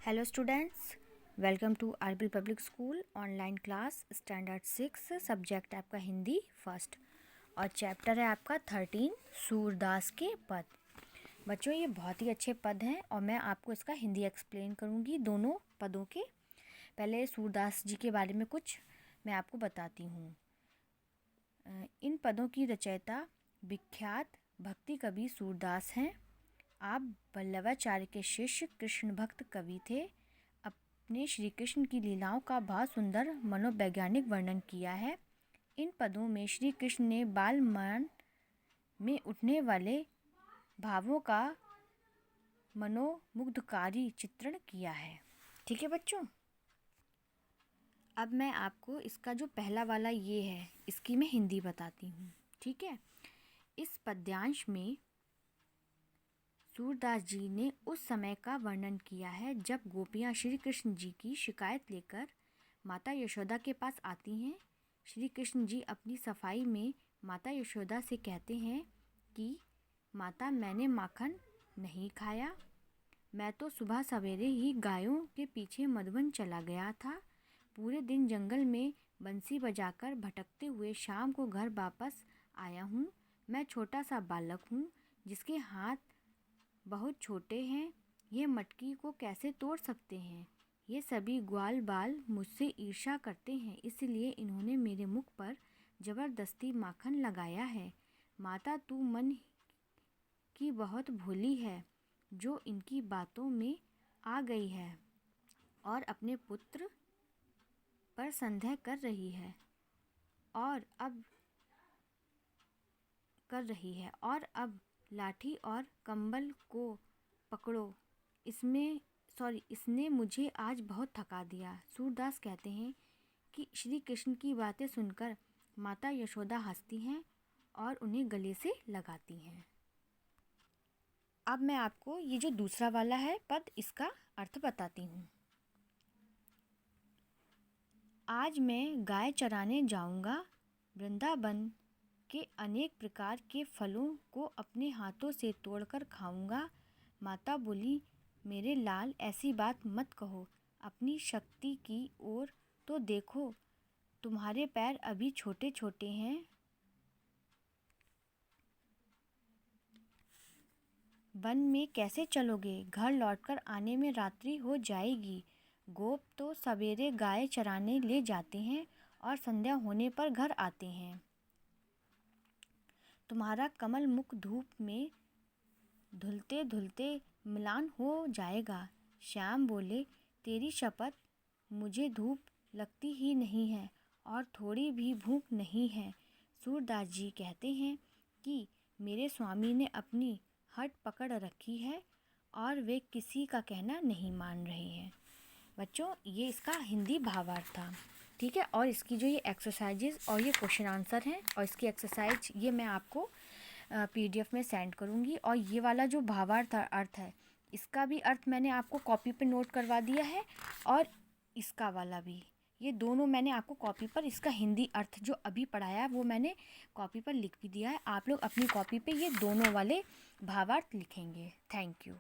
Hello students, welcome to RB public school online class standard 6 subject आपका Hindi first और chapter है आपका 13 सूरदास के पद। बच्चों ये बहुत ही अच्छे पद हैं और मैं आपको इसका हिंदी एक्सप्लेन करूँगी दोनों पदों के। पहले सूरदास जी के बारे में कुछ मैं आपको बताती हूँ। इन पदों की रचयिता विख्यात भक्ति कवि सूरदास हैं। आप वल्लभाचार्य के शिष्य कृष्ण भक्त कवि थे। अपने श्री कृष्ण की लीलाओं का बहुत सुंदर मनोवैज्ञानिक वर्णन किया है। इन पदों में श्री कृष्ण ने बाल मन में उठने वाले भावों का मनोमुग्धकारी चित्रण किया है। ठीक है बच्चों, अब मैं आपको इसका जो पहला वाला ये है इसकी मैं हिंदी बताती हूँ। ठीक है, इस पद्यांश में सूरदास जी ने उस समय का वर्णन किया है जब गोपियाँ श्री कृष्ण जी की शिकायत लेकर माता यशोदा के पास आती हैं। श्री कृष्ण जी अपनी सफाई में माता यशोदा से कहते हैं कि माता, मैंने माखन नहीं खाया, मैं तो सुबह सवेरे ही गायों के पीछे मधुवन चला गया था। पूरे दिन जंगल में बंसी बजाकर भटकते हुए शाम को घर वापस आया हूँ। मैं छोटा सा बालक हूँ जिसके हाथ बहुत छोटे हैं। ये मटकी को कैसे तोड़ सकते हैं? ये सभी ग्वाल बाल मुझसे ईर्ष्या करते हैं, इसलिए इन्होंने मेरे मुख पर ज़बरदस्ती माखन लगाया है। माता, तू मन की बहुत भोली है जो इनकी बातों में आ गई है और अपने पुत्र पर संदेह कर रही है और अब लाठी और कंबल को पकड़ो। इसने मुझे आज बहुत थका दिया। सूरदास कहते हैं कि श्री कृष्ण की बातें सुनकर माता यशोदा हंसती हैं और उन्हें गले से लगाती हैं। अब मैं आपको ये जो दूसरा वाला है पद इसका अर्थ बताती हूँ। आज मैं गाय चराने जाऊँगा, वृंदावन के अनेक प्रकार के फलों को अपने हाथों से तोड़कर खाऊंगा। माता बोली, मेरे लाल ऐसी बात मत कहो, अपनी शक्ति की ओर तो देखो, तुम्हारे पैर अभी छोटे छोटे हैं। वन में कैसे चलोगे? घर लौटकर आने में रात्रि हो जाएगी। गोप तो सवेरे गाय चराने ले जाते हैं और संध्या होने पर घर आते हैं। तुम्हारा कमल मुख धूप में धुलते धुलते म्लान हो जाएगा। श्याम बोले, तेरी शपथ, मुझे धूप लगती ही नहीं है और थोड़ी भी भूख नहीं है। सूरदास जी कहते हैं कि मेरे स्वामी ने अपनी हट पकड़ रखी है और वे किसी का कहना नहीं मान रहे हैं। बच्चों, ये इसका हिंदी भावार्थ था। ठीक है, और इसकी जो ये एक्सरसाइजेज और ये क्वेश्चन आंसर हैं और इसकी एक्सरसाइज ये मैं आपको PDF में सेंड करूँगी। और ये वाला जो भावार्थ अर्थ है इसका भी अर्थ मैंने आपको कॉपी पे नोट करवा दिया है और इसका वाला भी, ये दोनों मैंने आपको कॉपी पर इसका हिंदी अर्थ जो अभी पढ़ाया है वो मैंने कॉपी पर लिख भी दिया है। आप लोग अपनी कॉपी पे ये दोनों वाले भावार्थ लिखेंगे। Thank you.